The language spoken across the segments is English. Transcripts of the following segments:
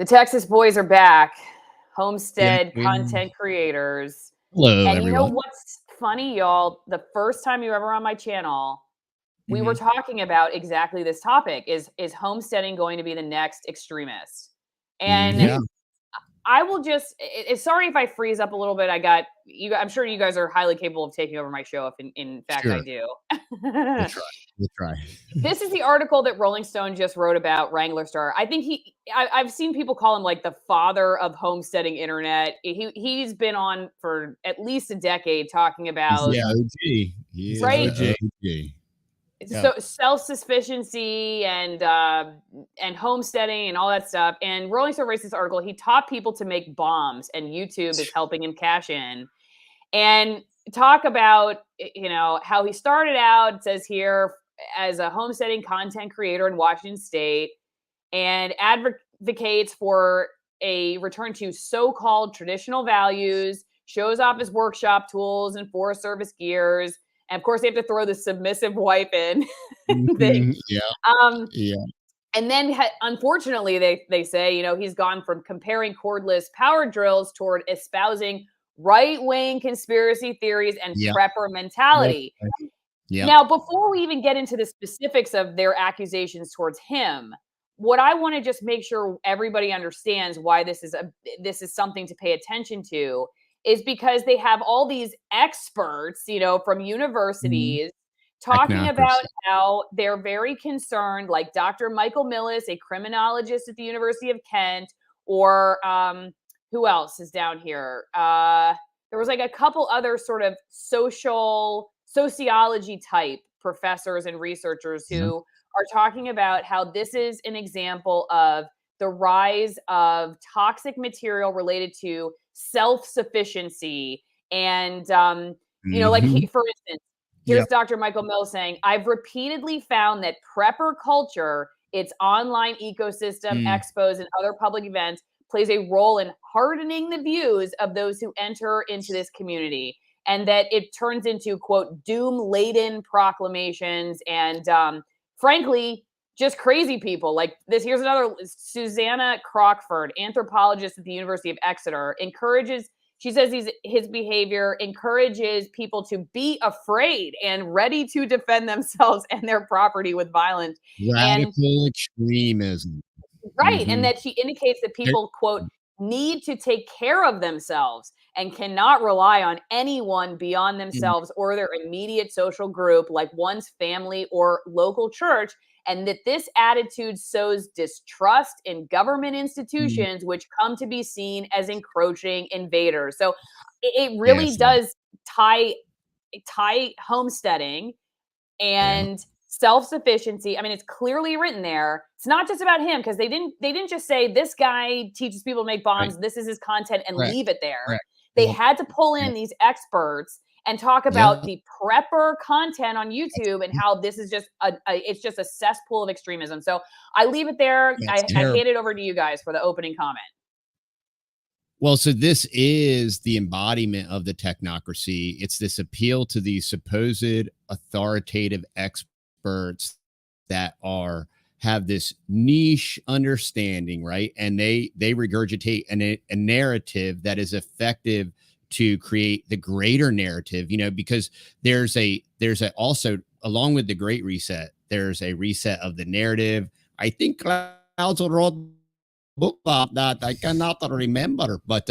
The Texas boys are back. Homestead content creators. Hello, and everyone. You know what's funny, y'all? The first time you were ever on my channel, we were talking about exactly this topic. Is homesteading going to be the next extremist? And I will just, sorry if I freeze up a little bit. I'm sure you guys are highly capable of taking over my show if in fact I do. We'll try. This is the article that Rolling Stone just wrote about Wrangler Star. I think I've seen people call him like the father of homesteading internet. He's been on for at least a decade talking about He's right? OG. So self-sufficiency and homesteading and all that stuff. And Rolling Stone writes this article. He taught people to make bombs, and YouTube is helping him cash in. And talk about, how he started out, it says here, as a homesteading content creator in Washington State, and advocates for a return to so-called traditional values, shows off his workshop tools and Forest Service gears. And of course, they have to throw the submissive wife in. thing. And then, unfortunately, they say, he's gone from comparing cordless power drills toward espousing right-wing conspiracy theories and prepper mentality. Now, before we even get into the specifics of their accusations towards him, what I want to just make sure everybody understands why this is something to pay attention to is because they have all these experts, from universities talking about how they're very concerned, like Dr. Michael Millis, a criminologist at the University of Kent, or who else is down here? There was like a couple other sort of sociology type professors and researchers who are talking about how this is an example of the rise of toxic material related to self-sufficiency. And, like for instance, here's Dr. Michael Mills saying, I've repeatedly found that prepper culture, its online ecosystem, expos, and other public events plays a role in hardening the views of those who enter into this community, and that it turns into, quote, doom-laden proclamations and, frankly, just crazy people like this. Here's another, Susanna Crockford, anthropologist at the University of Exeter, she says his behavior encourages people to be afraid and ready to defend themselves and their property with violence. Radical extremism. Right. And that she indicates that people, quote, need to take care of themselves and cannot rely on anyone beyond themselves or their immediate social group, like one's family or local church, and that this attitude sows distrust in government institutions, which come to be seen as encroaching invaders. So it really does tie homesteading and self-sufficiency. I mean, it's clearly written there. It's not just about him, because they didn't just say this guy teaches people to make bombs. This is his content, and leave it there. They had to pull in these experts and talk about the prepper content on YouTube and how this is just it's just a cesspool of extremism. So I leave it there. I hand it over to you guys for the opening comment. Well, so this is the embodiment of the technocracy. It's this appeal to these supposed authoritative experts that have this niche understanding, right? And they regurgitate a narrative that is effective to create the greater narrative, because there's also, along with the Great Reset, there's a reset of the narrative. I think Clouds wrote book about that. I cannot remember, but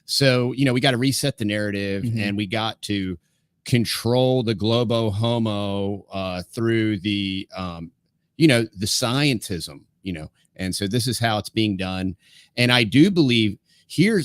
so we got to reset the narrative, and we got to control the globo homo through the the scientism, and so this is how it's being done. And I do believe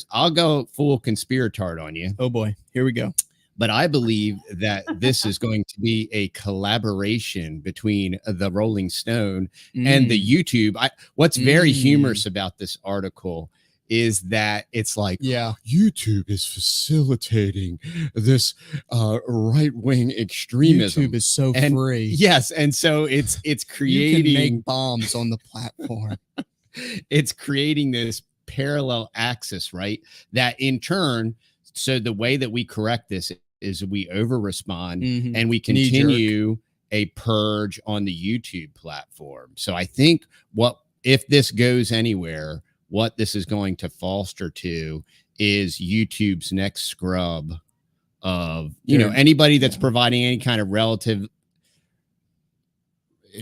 I'll go full conspiratard on you. Oh boy, here we go. But I believe that this is going to be a collaboration between the Rolling Stone and the YouTube. What's very humorous about this article is that it's like, YouTube is facilitating this right-wing extremism. YouTube is so free. Yes, and so it's creating you can make bombs on the platform. It's creating this parallel axis, right? That in turn, so the way that we correct this is we over respond and we continue a purge on the YouTube platform. So I think if this goes anywhere, what this is going to foster to is YouTube's next scrub of, anybody that's providing any kind of relative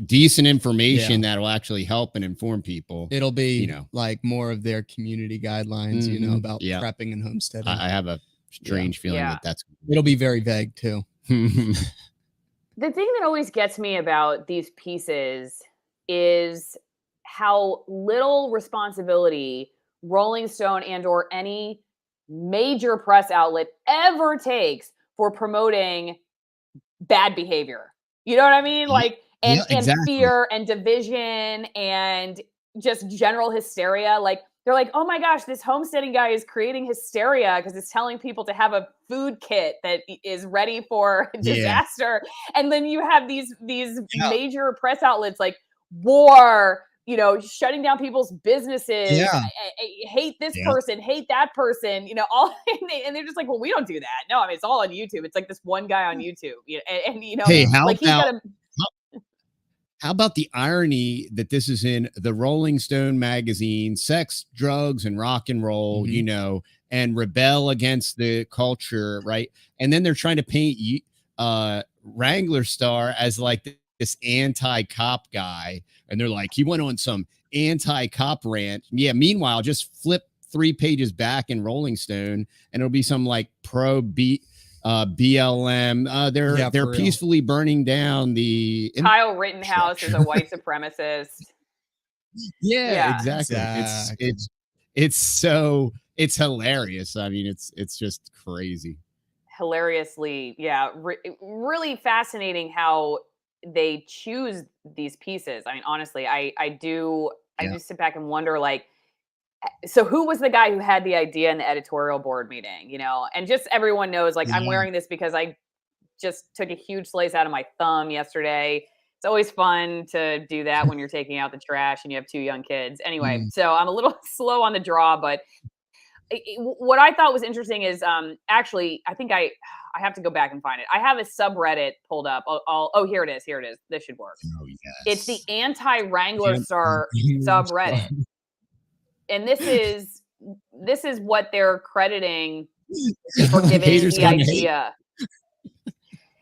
decent information that'll actually help and inform people. It'll be like more of their community guidelines, about prepping and homesteading. I have a strange feeling that it'll be very vague too. The thing that always gets me about these pieces is how little responsibility Rolling Stone and or any major press outlet ever takes for promoting bad behavior. You know what I mean? Like, and fear and division and just general hysteria. Like, they're like, oh my gosh, this homesteading guy is creating hysteria because it's telling people to have a food kit that is ready for disaster. And then you have these major press outlets like war, shutting down people's businesses. I hate this person, hate that person, all, and they're just like, well, we don't do that. No, I mean, it's all on YouTube. It's like this one guy on YouTube, and hey, like he's got a. How about the irony that this is in the Rolling Stone magazine, sex, drugs, and rock and roll, and rebel against the culture, right? And then they're trying to paint Wrangler Star as like this anti-cop guy. And they're like, he went on some anti-cop rant. Yeah, meanwhile, just flip 3 pages back in Rolling Stone, and it'll be some like BLM. They're peacefully burning down the Kyle Rittenhouse is a white supremacist. Exactly. It's hilarious. I mean, it's just crazy. Hilariously, really fascinating how they choose these pieces. I mean, honestly, I do sit back and wonder, like, so who was the guy who had the idea in the editorial board meeting, and just everyone knows, like, I'm wearing this because I just took a huge slice out of my thumb yesterday. It's always fun to do that when you're taking out the trash and you have 2 young kids. Anyway, so I'm a little slow on the draw, but what I thought was interesting is actually, I think I have to go back and find it. I have a subreddit pulled up. Here it is. This should work. Oh, yes. It's the anti-Wrangler Star subreddit. And this is what they're crediting for giving the idea.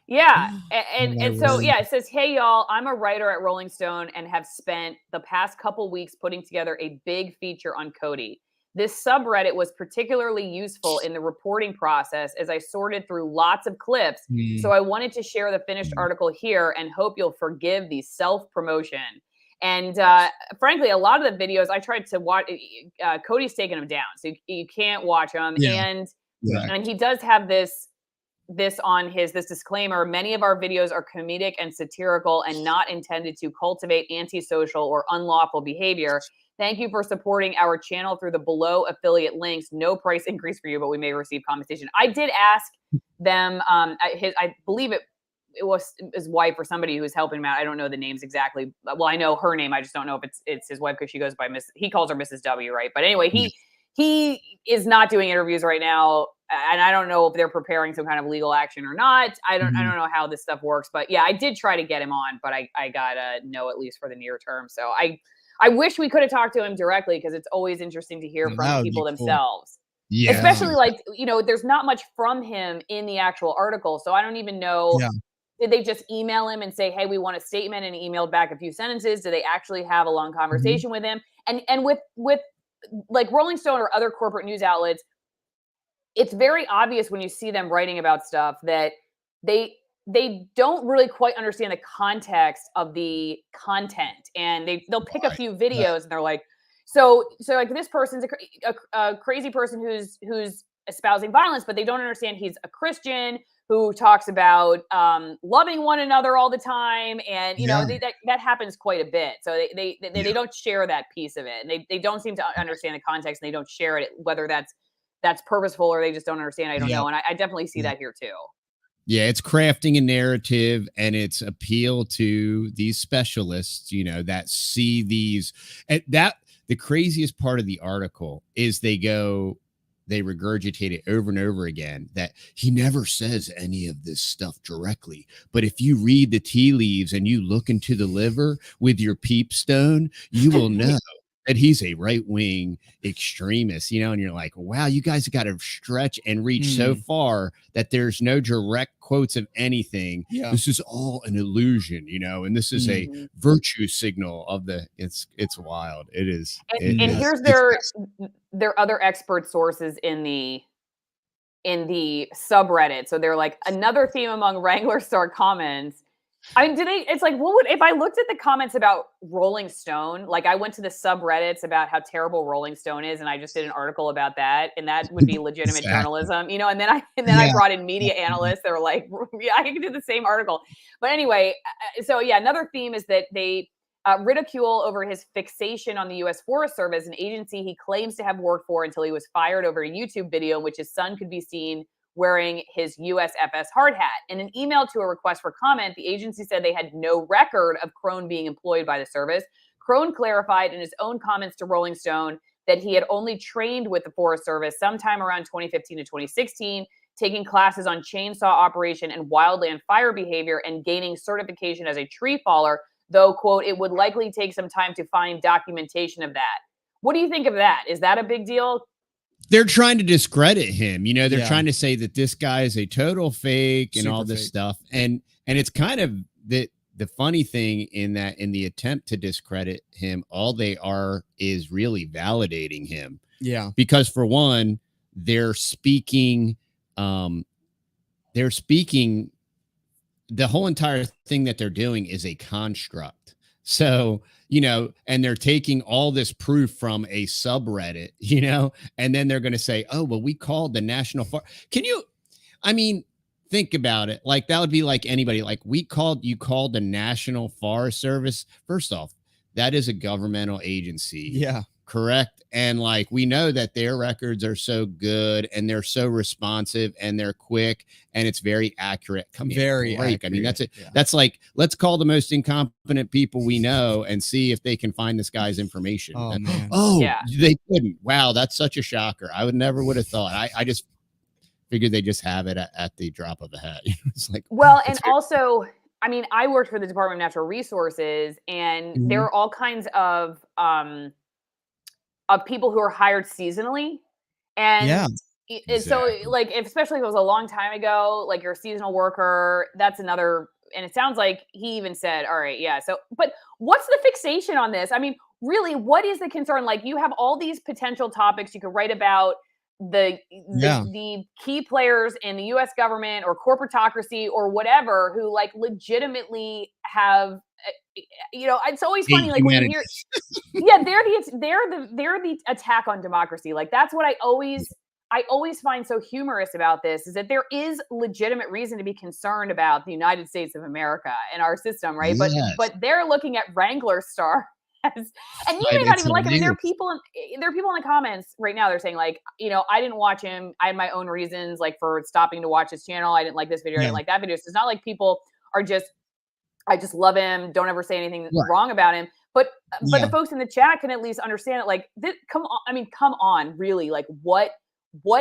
And so it says, hey y'all, I'm a writer at Rolling Stone and have spent the past couple weeks putting together a big feature on Cody. This subreddit was particularly useful in the reporting process as I sorted through lots of clips. So I wanted to share the finished article here and hope you'll forgive the self-promotion. And frankly, a lot of the videos I tried to watch, Cody's taking them down, so you can't watch them. And he does have this on this disclaimer: many of our videos are comedic and satirical and not intended to cultivate antisocial or unlawful behavior. Thank you for supporting our channel through the below affiliate links. No price increase for you, but we may receive compensation. I did ask them, I believe it was his wife or somebody who was helping him out. I don't know the names exactly. Well, I know her name. I just don't know if it's his wife because she goes by he calls her Mrs. W, right? But anyway, he is not doing interviews right now. And I don't know if they're preparing some kind of legal action or not. I don't know how this stuff works, but I did try to get him on, but I got a no, at least for the near term. So I wish we could have talked to him directly because it's always interesting to hear from people themselves. Yeah. Especially like, there's not much from him in the actual article. So I don't even know. Yeah. Did they just email him and say, hey, we want a statement, and he emailed back a few sentences? Do they actually have a long conversation with him? And with like Rolling Stone or other corporate news outlets, it's very obvious when you see them writing about stuff that they don't really quite understand the context of the content, and they'll pick a few videos and they're like, so like this person's a crazy person who's espousing violence, but they don't understand he's a Christian who talks about loving one another all the time, and that happens quite a bit. So they don't share that piece of it, and they don't seem to understand the context, and they don't share it, whether that's purposeful or they just don't understand. I don't know, and I definitely see that here too. Yeah, it's crafting a narrative, and it's appeal to these specialists, that see these. And that the craziest part of the article is they regurgitate it over and over again that he never says any of this stuff directly. But if you read the tea leaves and you look into the liver with your peep stone, you will know that he's a right-wing extremist, you know, and you're like, wow, you guys got to stretch and reach so far that there's no direct quotes of anything. Yeah. This is all an illusion, you know, and this is a virtue signal of the, it's wild. It is. And here's their other expert sources in the subreddit. So they're like, another theme among Wrangler Star comments. I mean, it's like, what would, if I looked at the comments about Rolling Stone, like I went to the subreddits about how terrible Rolling Stone is, and I just did an article about that, and that would be legitimate journalism, you know, and then I brought in media analysts that were like, yeah, I can do the same article. But anyway, so yeah, another theme is that they ridicule over his fixation on the U.S. Forest Service, an agency he claims to have worked for until he was fired over a YouTube video in which his son could be seen wearing his USFS hard hat. In an email to a request for comment, the agency said they had no record of Crone being employed by the service. Crone clarified in his own comments to Rolling Stone that he had only trained with the Forest Service sometime around 2015 to 2016, taking classes on chainsaw operation and wildland fire behavior and gaining certification as a tree faller, though, quote, it would likely take some time to find documentation of that. What do you think of that? Is that a big deal? They're trying to discredit him. You know, they're trying to say that this guy is a total fake and all this stuff. And it's kind of the funny thing in that, in the attempt to discredit him, all they are is really validating him. Yeah. Because for one, they're speaking, the whole entire thing that they're doing is a construct. So, you know, and they're taking all this proof from a subreddit, you know, and then they're going to say, oh, well, we called the National Forest. I mean, think about it. Like, that would be like anybody, like you called the National Forest Service. First off, that is a governmental agency. Yeah. Correct. And like, we know that their records are so good and they're so responsive and they're quick and it's very accurate. Very accurate. I mean, that's it. Yeah. That's like, let's call the most incompetent people we know and see if they can find this guy's information. Oh, man. They couldn't. Wow. That's such a shocker. I would have thought. I just figured they just have it at the drop of a hat. It's like, well, and also, I mean, I worked for the Department of Natural Resources, and there are all kinds of people who are hired seasonally. And so like, especially if it was a long time ago, like you're a seasonal worker, that's another, and it sounds like he even said, all right, yeah. So, but what's the fixation on this? I mean, really, what is the concern? Like, you have all these potential topics you could write about, the key players in the US government or corporatocracy or whatever, who like legitimately have, you know, it's always funny, like when you hear, they're the attack on democracy. Like, that's what I always find so humorous about this, is that there is legitimate reason to be concerned about the United States of America and our system, right? Yes. But they're looking at Wrangler Star as, and you may not even like him. I mean, there are people in the comments right now. They're saying like, you know, I didn't watch him. I had my own reasons, like for stopping to watch his channel. I didn't like this video. I didn't like that video. So it's not like people are just, I just love him. Don't ever say anything wrong about him. But the folks in the chat can at least understand it. Like, come on, really? Like, what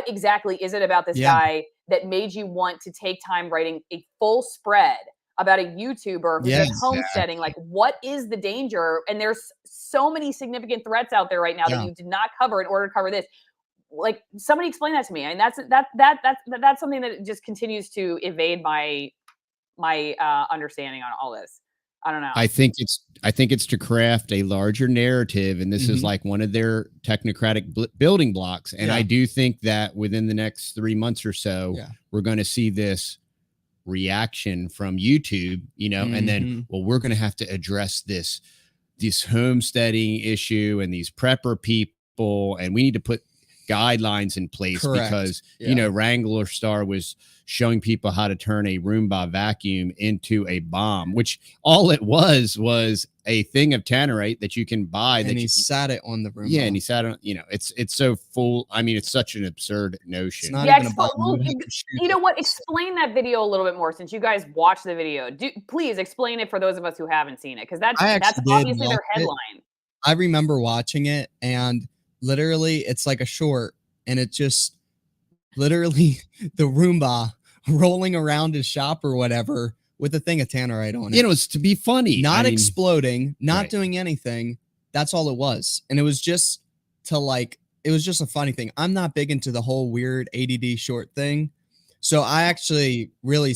exactly is it about this guy that made you want to take time writing a full spread about a YouTuber who's does homesteading? Like, what is the danger? And there's so many significant threats out there right now that you did not cover in order to cover this. Like, somebody explain that to me. I mean, that's something that just continues to evade my understanding on all this. I don't know. I think it's to craft a larger narrative, and this is like one of their technocratic building blocks. And I do think that within the next 3 months or so, we're going to see this reaction from YouTube, you know, and then, well, we're going to have to address this homesteading issue and these prepper people, and we need to put guidelines in place because, you know, Wrangler Star was showing people how to turn a Roomba vacuum into a bomb, which all it was a thing of tannerite that you can buy. And he sat it on the Roomba. Yeah, and he sat on, you know, it's so full. I mean, it's such an absurd notion. It's not even you know what? Explain that video a little bit more, since you guys watched the video. Please explain it for those of us who haven't seen it, because that's obviously their headline. I remember watching it, and literally it's like a short, and it just literally the Roomba rolling around his shop or whatever with a thing of tannerite on it. You know, it's to be funny, not exploding, not doing anything, That's all it was. And it was just to like, it was just a funny thing. I'm not big into the whole weird ADD short thing. So I actually really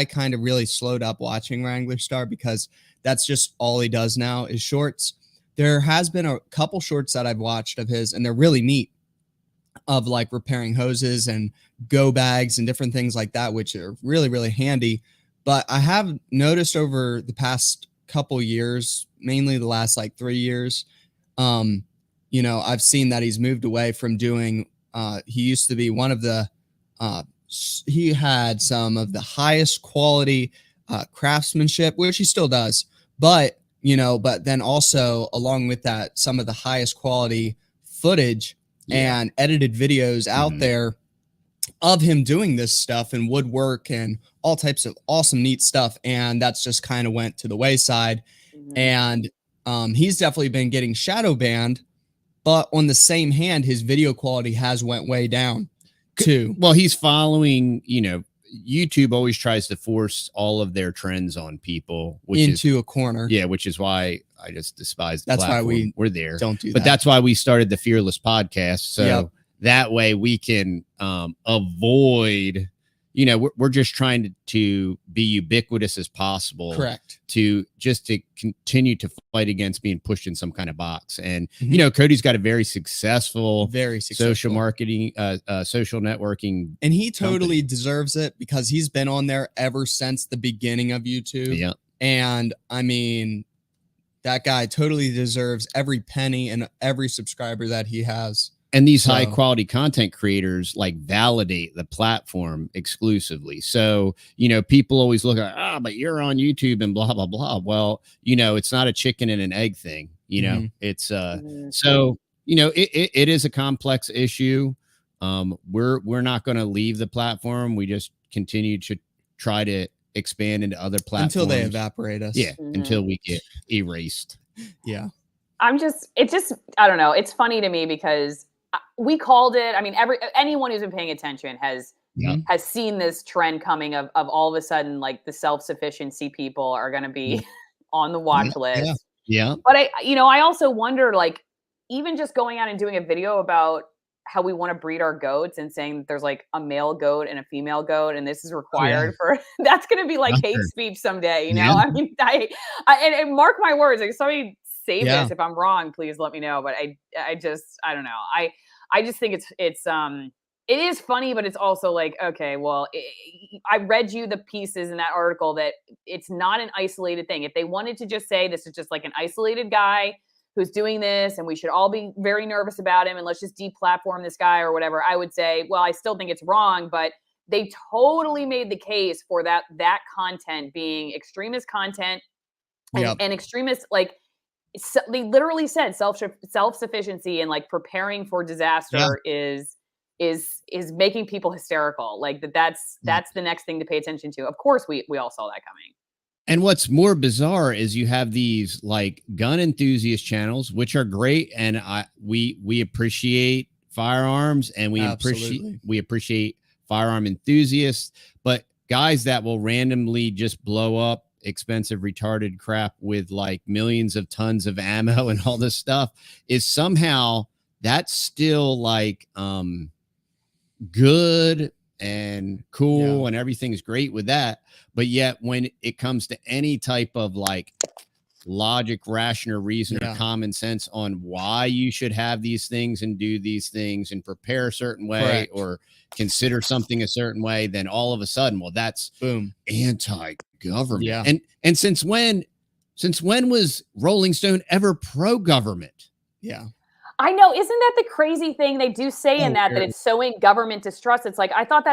kind of really slowed up watching Wrangler Star because that's just all he does now is shorts. There has been a couple shorts that I've watched of his, and they're really neat, of like repairing hoses and go bags and different things like that, which are really, really handy. But I have noticed over the past couple years, mainly the last like 3 years, you know, I've seen that he's moved away from doing, he used to be one of the, he had some of the highest quality craftsmanship, which he still does, but, you know, but then also along with that, some of the highest quality footage and edited videos out there of him doing this stuff and woodwork and all types of awesome, neat stuff. And that's just kind of went to the wayside. And he's definitely been getting shadow banned, but on the same hand, his video quality has went way down too. Well, he's following, you know, YouTube always tries to force all of their trends on people, which into a corner. Yeah, which is why I just despise the That's platform. why we're there. Don't do that. But that's why we started the Fearless podcast. So that way we can avoid, you know, we're just trying to be ubiquitous as possible. Correct. To continue to fight against being pushed in some kind of box. And, you know, Cody's got a very successful social marketing, social networking. And he totally deserves it because he's been on there ever since the beginning of YouTube. Yeah. And I mean, that guy totally deserves every penny and every subscriber that he has. And these high quality content creators like validate the platform exclusively. So, you know, people always look at, but you're on YouTube and blah, blah, blah. Well, you know, it's not a chicken and an egg thing. You know, it's so, you know, it is a complex issue. We're not going to leave the platform. We just continue to try to expand into other platforms until they evaporate us. Yeah. Until we get erased. Yeah. I don't know. It's funny to me because we called it. I mean, anyone who's been paying attention has seen this trend coming of all of a sudden, like the self-sufficiency people are going to be on the watch list. Yeah. But I also wonder, like, even just going out and doing a video about how we want to breed our goats and saying that there's like a male goat and a female goat, and this is required for, that's going to be like hate speech someday. You know, I mean, and mark my words, like somebody save this. If I'm wrong, please let me know. But I don't know. I just think it is funny, but it's also like, okay, well, I read you the pieces in that article that it's not an isolated thing. If they wanted to just say this is just like an isolated guy who's doing this and we should all be very nervous about him and let's just deplatform this guy or whatever, I would say, well, I still think it's wrong, but they totally made the case for that content being extremist content and extremist, like, they literally said self-sufficiency and like preparing for disaster is making people hysterical. Like that's the next thing to pay attention to. Of course, we all saw that coming. And what's more bizarre is you have these like gun enthusiast channels, which are great, and we appreciate firearms and we appreciate firearm enthusiasts, but guys that will randomly just blow up expensive retarded crap with like millions of tons of ammo and all this stuff is somehow that's still like good and cool and everything's great with that. But yet when it comes to any type of like logic, rational reason or common sense on why you should have these things and do these things and prepare a certain way or consider something a certain way, then all of a sudden, well, that's anti-government. And since when was Rolling Stone ever pro-government? I know. Isn't that the crazy thing? They do say in that it's sowing government distrust. It's like, I thought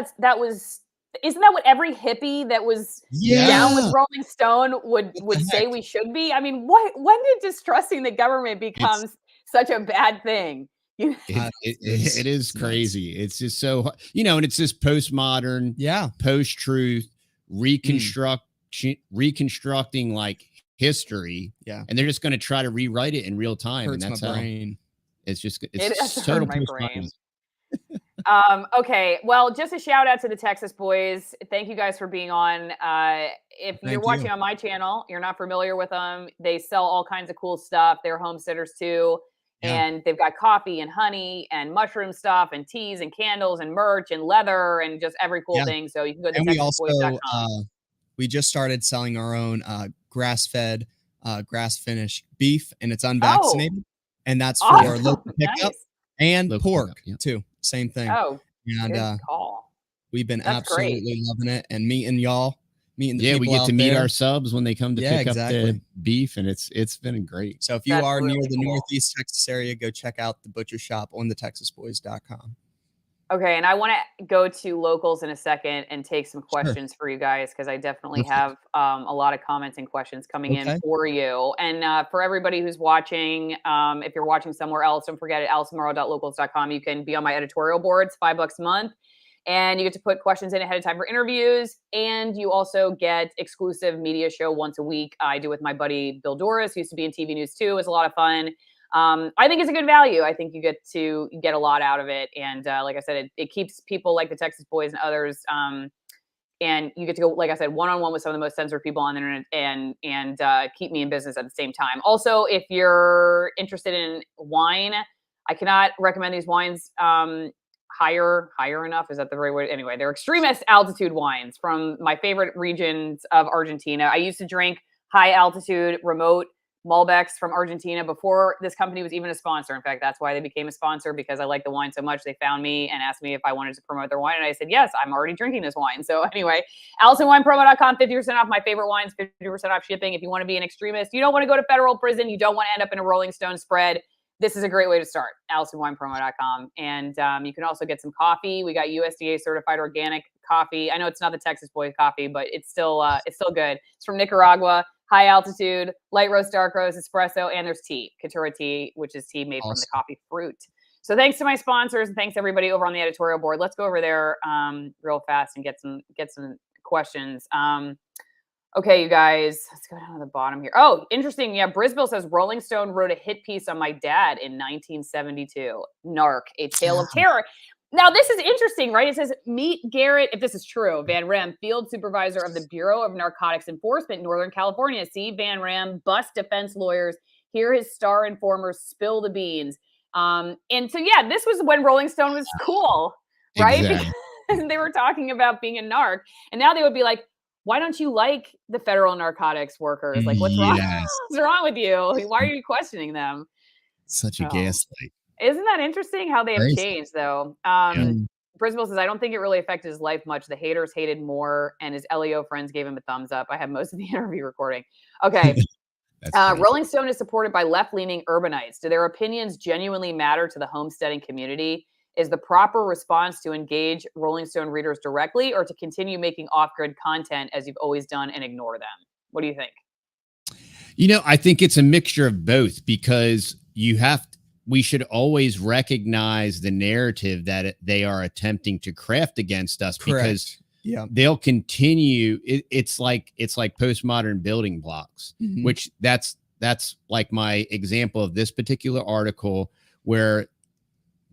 isn't that what every hippie that was down with Rolling Stone would say we should be? I mean, when did distrusting the government become such a bad thing? It is crazy. It's just so, you know, and it's this postmodern, post-truth reconstructing like history. And they're just going to try to rewrite it in real time. And that's how brain. It's just, it's total my brain. Okay. Well, just a shout out to the Texas boys. Thank you guys for being on. If you're watching on my channel, you're not familiar with them. They sell all kinds of cool stuff. They're homesteaders too. Yeah. And they've got coffee and honey and mushroom stuff and teas and candles and merch and leather and just every cool thing. So you can go to TexasBoys.com. We just started selling our own grass-fed, grass-finished beef, and it's unvaccinated. And that's for local pickup and local pork too. Same thing. Oh, and good call. We've been absolutely loving it and meeting y'all. Meeting the people we get to meet there. our subs when they come to pick up the beef, and it's been great. So if you are near the Northeast Texas area, go check out the butcher shop on TheTexasBoys.com. Okay, and I want to go to locals in a second and take some questions for you guys, because I definitely have a lot of comments and questions coming in for you. And for everybody who's watching, if you're watching somewhere else, don't forget at alsamaro.locals.com. You can be on my editorial boards, $5 a month. And you get to put questions in ahead of time for interviews. And you also get exclusive media show once a week. I do with my buddy Bill Doris, who used to be in TV News too. It's a lot of fun. I think it's a good value. I think you get a lot out of it. And like I said, it keeps people like the Texas Boys and others. And you get to go, like I said, one-on-one with some of the most censored people on the internet and keep me in business at the same time. Also, if you're interested in wine, I cannot recommend these wines higher enough. Is that the right word? Anyway, they're extremist altitude wines from my favorite regions of Argentina. I used to drink high altitude remote Malbecs from Argentina before this company was even a sponsor. In fact, that's why they became a sponsor, because I like the wine so much. They found me and asked me if I wanted to promote their wine. And I said, yes, I'm already drinking this wine. So anyway, AllisonWinePromo.com, 50% off my favorite wines, 50% off shipping. If you want to be an extremist, you don't want to go to federal prison, you don't want to end up in a Rolling Stone spread, this is a great way to start, AllisonWinePromo.com. And you can also get some coffee. We got USDA certified organic coffee. I know it's not the Texas Boys coffee, but it's still good. It's from Nicaragua, high altitude, light roast, dark roast, espresso, and there's tea, Caturra tea, which is tea made from the coffee fruit. So thanks to my sponsors, and thanks to everybody over on the editorial board. Let's go over there real fast and get some questions. Okay, you guys, let's go down to the bottom here. Oh, interesting. Yeah, Brisbane says Rolling Stone wrote a hit piece on my dad in 1972. Narc, A Tale of Terror. Now, this is interesting, right? It says, meet Garrett, if this is true, Van Rem, field supervisor of the Bureau of Narcotics Enforcement in Northern California. See Van Rem, bust defense lawyers, hear his star informers spill the beans. And so, yeah, this was when Rolling Stone was cool, right? Exactly. Because they were talking about being a narc. And now they would be like, why don't you like the federal narcotics workers? Like, what's wrong? What's wrong with you? Why are you questioning them? Such a gaslight. Isn't that interesting how they have changed, though? Brisbane says, I don't think it really affected his life much. The haters hated more, and his LEO friends gave him a thumbs up. I have most of the interview recording. Okay. Rolling Stone is supported by left-leaning urbanites. Do their opinions genuinely matter to the homesteading community? Is the proper response to engage Rolling Stone readers directly, or to continue making off-grid content as you've always done and ignore them? What do you think? You know, I think it's a mixture of both, because we should always recognize the narrative that they are attempting to craft against us. Correct. Because they'll continue. It's like postmodern building blocks, which that's like my example of this particular article, where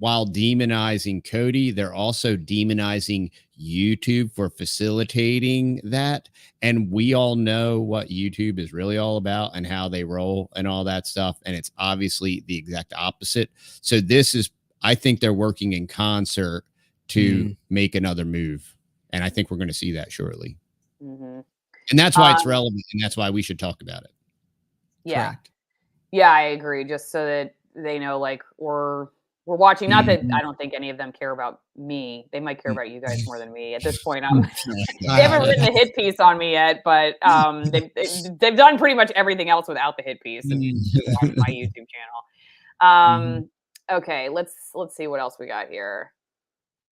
while demonizing Cody, they're also demonizing YouTube for facilitating that. And we all know what YouTube is really all about and how they roll and all that stuff. And it's obviously the exact opposite. So I think they're working in concert to make another move. And I think we're going to see that shortly. And that's why it's relevant. And that's why we should talk about it. Yeah. Correct. Yeah, I agree. Just so that they know, like, we're watching. Not that I don't think any of them care about me. They might care about you guys more than me. At this point, they haven't written a hit piece on me yet, but they've done pretty much everything else without the hit piece and on my YouTube channel. Okay, let's see what else we got here.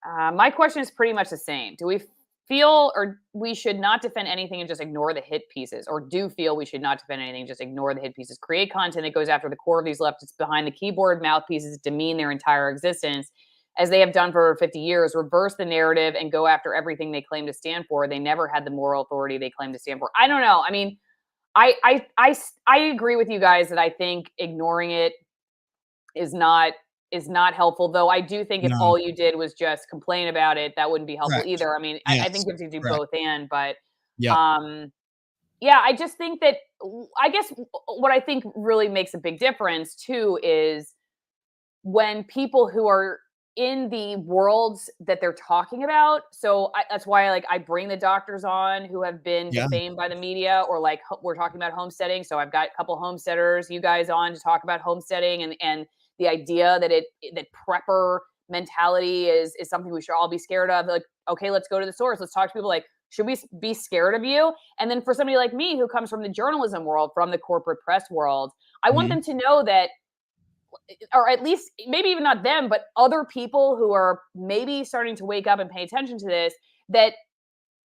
My question is pretty much the same. Do we feel or we should not defend anything and just ignore the hit pieces, or do feel we should not defend anything, just ignore the hit pieces, create content that goes after the core of these leftists behind the keyboard mouthpieces, demean their entire existence as they have done for over 50 years, reverse the narrative and go after everything they claim to stand for? They never had the moral authority they claim to stand for. I don't know. I mean, I agree with you guys that I think ignoring it is not is not helpful, though I do think if No. all you did was just complain about it, that wouldn't be helpful Correct. either. I mean, I Yes. think you have to do Correct. both and, but Yep. yeah, I just think that I guess what I think really makes a big difference too is when people who are in the worlds that they're talking about. So that's why I bring the doctors on who have been Yeah. defamed by the media, or like we're talking about homesteading. So I've got a couple homesteaders, you guys on to talk about homesteading and the idea that that prepper mentality is something we should all be scared of. Like, okay, let's go to the source. Let's talk to people like, should we be scared of you? And then for somebody like me who comes from the journalism world, from the corporate press world, I want them to know that, or at least maybe even not them, but other people who are maybe starting to wake up and pay attention to this, that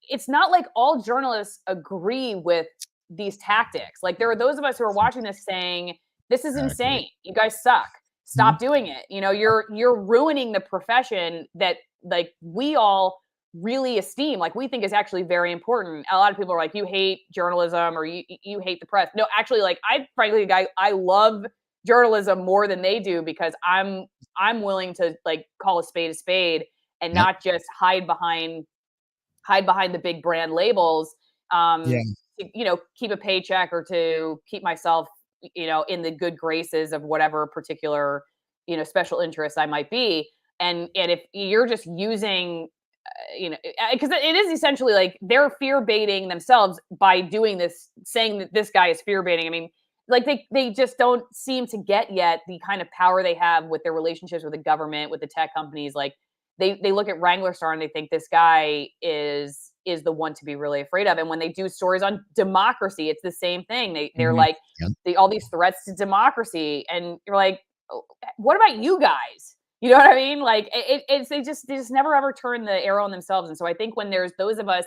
it's not like all journalists agree with these tactics. Like there are those of us who are watching this saying, this is insane. You guys suck. Stop doing it. You know, you're ruining the profession that like we all really esteem, like we think is actually very important. A lot of people are like, you hate journalism or you hate the press. No, actually, like I love journalism more than they do, because I'm willing to like call a spade and not just hide behind the big brand labels, to, you know, keep a paycheck or to keep myself, you know, in the good graces of whatever particular, you know, special interest I might be. And if you're just using, you know, because it is essentially like they're fear baiting themselves by doing this, saying that this guy is fear baiting. I mean, like they just don't seem to get yet the kind of power they have with their relationships with the government, with the tech companies. Like they look at Wrangler Star and they think this guy is the one to be really afraid of. And when they do stories on democracy, it's the same thing. They're like all these threats to democracy, and you're like, oh, what about you guys? You know what I mean? Like they just never ever turn the arrow on themselves. And so I think when there's those of us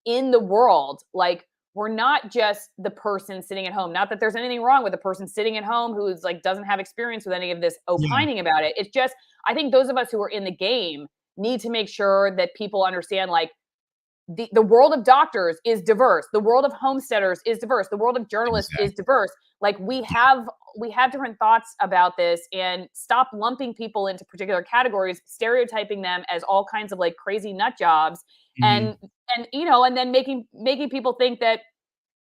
in the world, like we're not just the person sitting at home. Not that there's anything wrong with the person sitting at home who's like doesn't have experience with any of this opining about it. It's just I think those of us who are in the game need to make sure that people understand like the world of doctors is diverse. The world of homesteaders is diverse. The world of journalists is diverse. Like we have different thoughts about this, and stop lumping people into particular categories, stereotyping them as all kinds of like crazy nut jobs, and you know, and then making people think that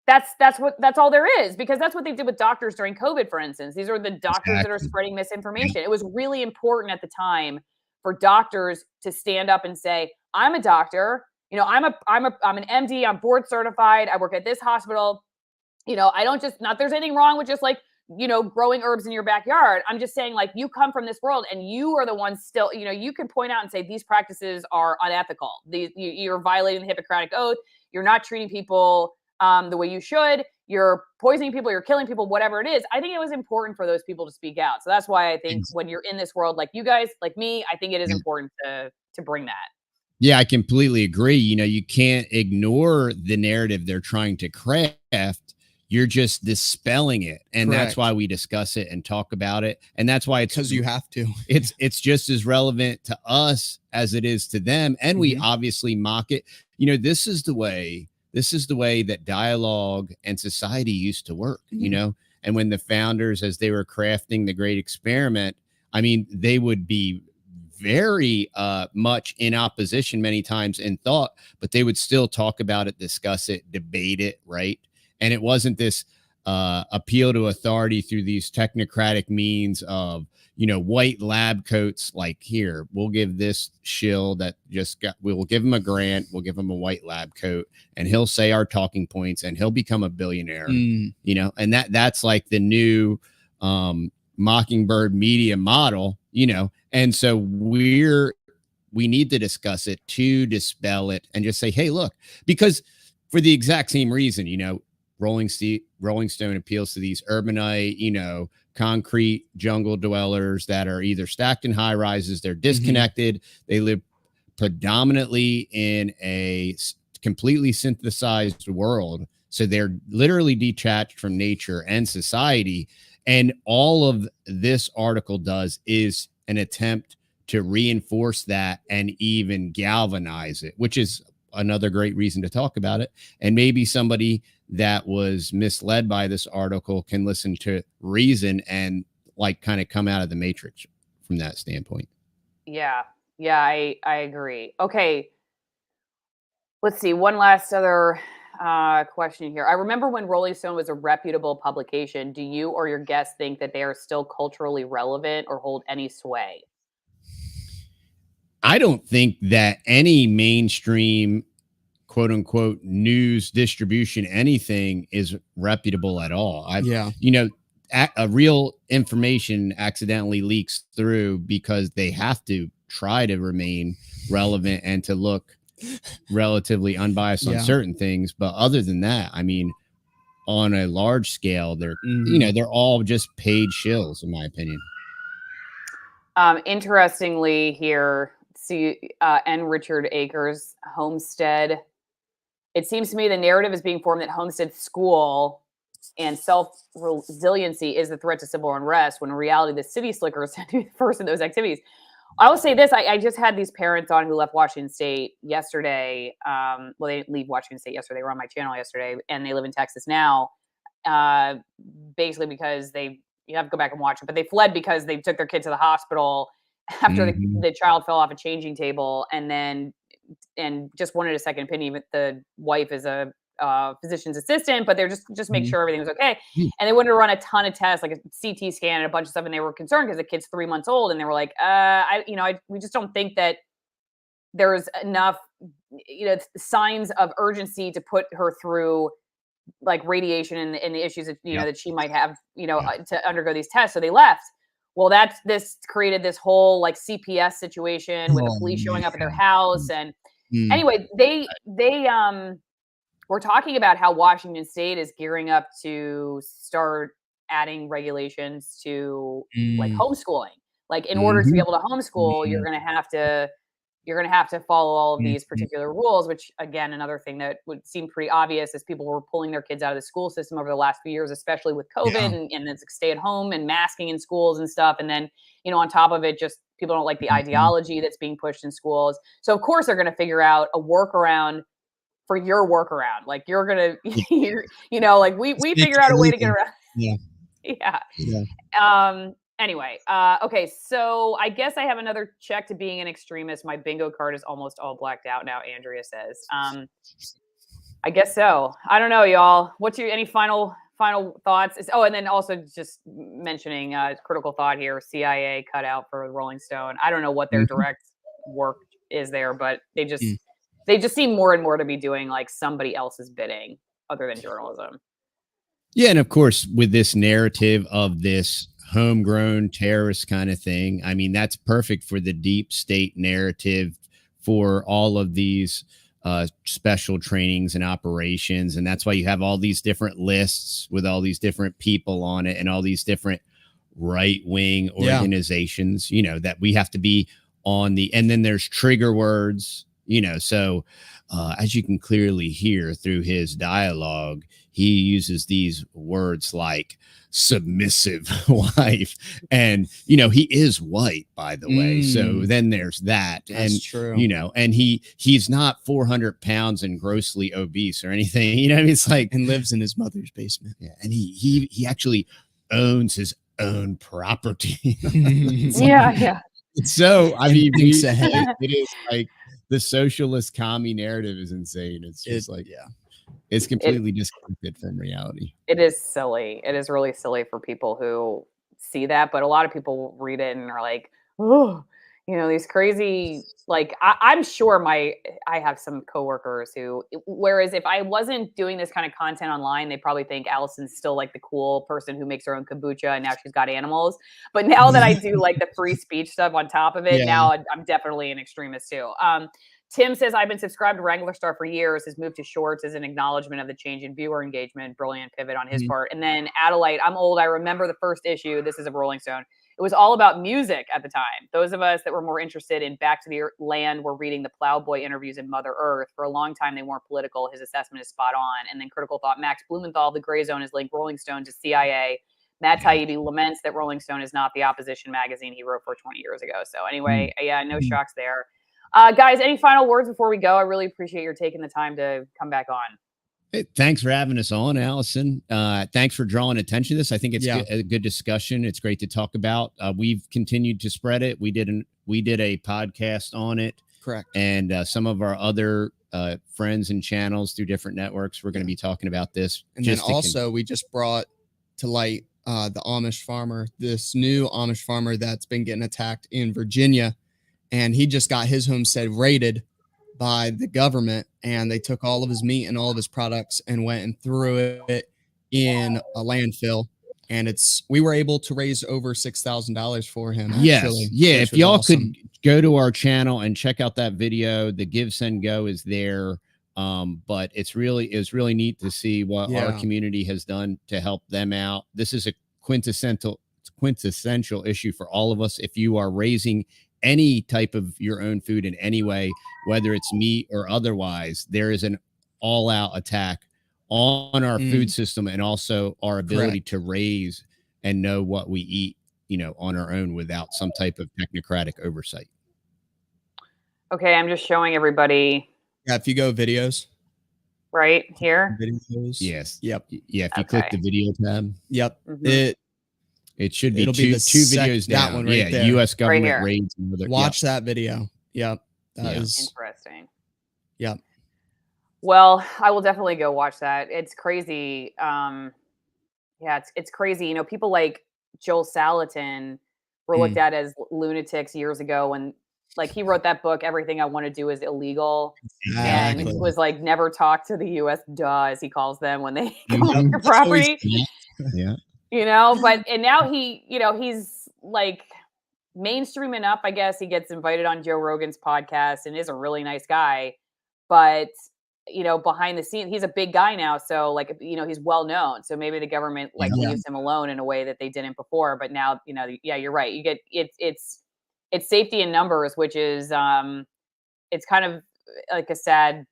that's all there is, because that's what they did with doctors during COVID, for instance. These are the doctors that are spreading misinformation. It was really important at the time for doctors to stand up and say, I'm a doctor. You know, I'm an MD, I'm board certified, I work at this hospital. You know, I don't just, not there's anything wrong with just like, you know, growing herbs in your backyard. I'm just saying, like, you come from this world and you are the ones still, you know, you can point out and say these practices are unethical. You're violating the Hippocratic Oath. You're not treating people the way you should. You're poisoning people, you're killing people, whatever it is. I think it was important for those people to speak out. So that's why I think when you're in this world, like you guys, like me, I think it is important to bring that. Yeah, I completely agree. You know, you can't ignore the narrative they're trying to craft. You're just dispelling it. And that's why we discuss it and talk about it. And that's why it's because you have to. It's just as relevant to us as it is to them. And we obviously mock it. You know, this is the way that dialogue and society used to work, you know, and when the founders, as they were crafting the great experiment, I mean, they would be very much in opposition many times in thought, but they would still talk about it, discuss it, debate it, right? And it wasn't this appeal to authority through these technocratic means of, you know, white lab coats, like, here, we'll give this shill that we'll give him a grant, we'll give him a white lab coat, and he'll say our talking points and he'll become a billionaire, you know, and that's like the new Mockingbird media model, you know. And so we need to discuss it, to dispel it, and just say, hey, look, because for the exact same reason, you know, Rolling Stone appeals to these urbanite, you know, concrete jungle dwellers that are either stacked in high rises, they're disconnected, they live predominantly in a completely synthesized world. So they're literally detached from nature and society. And all of this article does is an attempt to reinforce that and even galvanize it, which is another great reason to talk about it. And maybe somebody that was misled by this article can listen to reason and like kind of come out of the matrix from that standpoint. Yeah. Yeah, I agree. Okay. Let's see. One last other question here. I remember when Rolling Stone was a reputable publication. Do you or your guests think that they are still culturally relevant or hold any sway? I don't think that any mainstream quote unquote news distribution, anything is reputable at all. A real information accidentally leaks through because they have to try to remain relevant and to look relatively unbiased on certain things. But other than that, I mean, on a large scale, they're all just paid shills, in my opinion. Interestingly here, see, N. Richard Akers, Homestead. It seems to me the narrative is being formed that Homestead school and self-resiliency is the threat to civil unrest, when in reality, the city slickers tend to be first in those activities. I will say this. I just had these parents on who left Washington State yesterday. Well, they didn't leave Washington State yesterday. They were on my channel yesterday, and they live in Texas now. Basically because you have to go back and watch it, but they fled because they took their kid to the hospital after the child fell off a changing table, and just wanted a second opinion. But the wife is a physician's assistant, but they're just make sure everything was okay. And they wanted to run a ton of tests, like a CT scan and a bunch of stuff. And they were concerned because the kid's 3 months old, and they were like, we just don't think that there's enough, signs of urgency to put her through like radiation and the issues that, that she might have, to undergo these tests. So they left. Well, this created this whole like CPS situation with the police showing up at their house. And anyway, they were talking about how Washington State is gearing up to start adding regulations to like homeschooling. Like in order to be able to homeschool, you're going to have to follow all of these particular rules, which again, another thing that would seem pretty obvious is people were pulling their kids out of the school system over the last few years, especially with COVID and then stay at home and masking in schools and stuff. And then, on top of it, just people don't like the ideology that's being pushed in schools. So of course they're going to figure out a workaround for your workaround. Like you're going to, like we figure out a way to get around. Yeah. Anyway, okay, so I guess I have another check to being an extremist. My bingo card is almost all blacked out now, Andrea says. I guess so. I don't know, y'all. What's any final thoughts? And then also just mentioning critical thought here, CIA cut out for Rolling Stone. I don't know what their direct work is there, but they just seem more and more to be doing like somebody else's bidding other than journalism. Yeah, and of course, with this narrative of this homegrown terrorist kind of thing, I mean, that's perfect for the deep state narrative for all of these special trainings and operations. And that's why you have all these different lists with all these different people on it and all these different right-wing organizations, that we have to be on and then there's trigger words, so as you can clearly hear through his dialogue, he uses these words like submissive wife. And, he is white, by the way. So then there's that. That's true. And he's not 400 pounds and grossly obese or anything. It's like, and lives in his mother's basement. Yeah. And he actually owns his own property. Yeah. So, I mean, it is like the socialist commie narrative is insane. It's just it's completely disconnected from reality. It is silly. It is really silly for people who see that, but a lot of people read it and are like, oh, these crazy, like, I'm sure I have some coworkers who, whereas if I wasn't doing this kind of content online, they probably think Allison's still like the cool person who makes her own kombucha and now she's got animals. But now that I do like the free speech stuff on top of it, now I'm definitely an extremist too. Tim says, I've been subscribed to Wrangler Star for years. His move to shorts is an acknowledgement of the change in viewer engagement. Brilliant pivot on his part. And then Adelaide, I'm old. I remember the first issue. This is of Rolling Stone. It was all about music at the time. Those of us that were more interested in Back to the Land were reading the Plowboy interviews in Mother Earth. For a long time, they weren't political. His assessment is spot on. And then critical thought, Max Blumenthal, The Gray Zone, has linked Rolling Stone to CIA. Matt Taibbi laments that Rolling Stone is not the opposition magazine he wrote for 20 years ago. So anyway, no shocks there. Guys, any final words before we go? I really appreciate your taking the time to come back on. Hey, thanks for having us on, Allison. Thanks for drawing attention to this. I think it's a good discussion. It's great to talk about. We've continued to spread it. We did a podcast on it. Correct. And some of our other friends and channels through different networks, we're going to be talking about this. And then also we just brought to light the Amish farmer, this new Amish farmer that's been getting attacked in Virginia. And he just got his homestead raided by the government, and they took all of his meat and all of his products and went and threw it in a landfill. And we were able to raise over $6,000 for him. Actually, if y'all could go to our channel and check out that video, the Give, Send, Go is there. But it's really neat to see what our community has done to help them out. This is a quintessential issue for all of us. If you are raising any type of your own food in any way, whether it's meat or otherwise, there is an all-out attack on our food system and also our ability to raise and know what we eat, on our own without some type of technocratic oversight. Okay, I'm just showing everybody. Yeah, if you go videos. Right here. Videos. Yes. Yep. Yeah, if you click the video tab. Yep. It should be two videos down. That one right there. U.S. government right raids. Watch that video. Yep. That is interesting. Yep. Well, I will definitely go watch that. It's crazy. It's crazy. People like Joel Salatin were looked at as lunatics years ago when, like, he wrote that book, Everything I Want to Do is Illegal, and was like, never talk to the U.S. as he calls them when they come on your property. Yeah. And now he's like mainstreaming up, I guess. He gets invited on Joe Rogan's podcast and is a really nice guy, but behind the scenes, he's a big guy now. So he's well known. So maybe the government leaves him alone in a way that they didn't before. But now, you're right. You get it's safety in numbers, which is it's kind of like a sad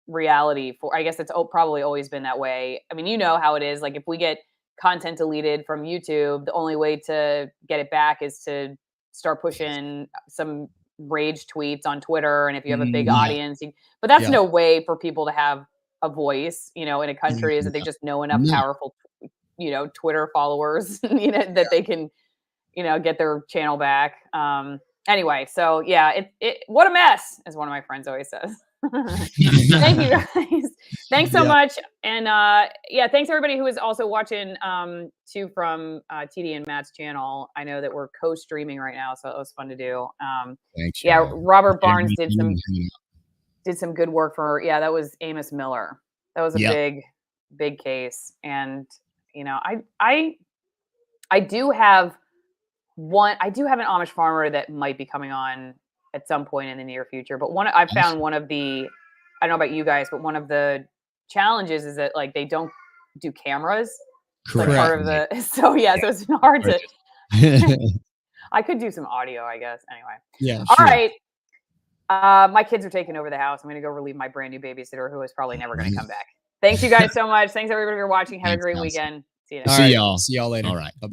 reality for, I guess it's probably always been that way. I mean, how it is. Like, if we get content deleted from YouTube, the only way to get it back is to start pushing some rage tweets on Twitter. And if you have a big audience, but that's no way for people to have a voice, in a country, is that they just know enough powerful, Twitter followers, that they can, get their channel back. Anyway, so what a mess, as one of my friends always says. Thank you guys. Thanks so much. And thanks everybody who is also watching too from TD and Matt's channel. I know that we're co-streaming right now, so it was fun to do. Thanks. Robert Barnes did some good work for that was Amos Miller. That was a big case. And I do have an Amish farmer that might be coming on at some point in the near future. But I've found one of the, I don't know about you guys, but one of the challenges is that they don't do cameras. Correct. Like part of the, so it's been hard to, I could do some audio, I guess. Anyway. Yeah. All right. My kids are taking over the house. I'm going to go relieve my brand new babysitter who is probably never going to come back. Thanks you guys so much. Thanks everybody for watching. Have a great weekend. See you next time. See y'all. See y'all later. All right. Bye-bye.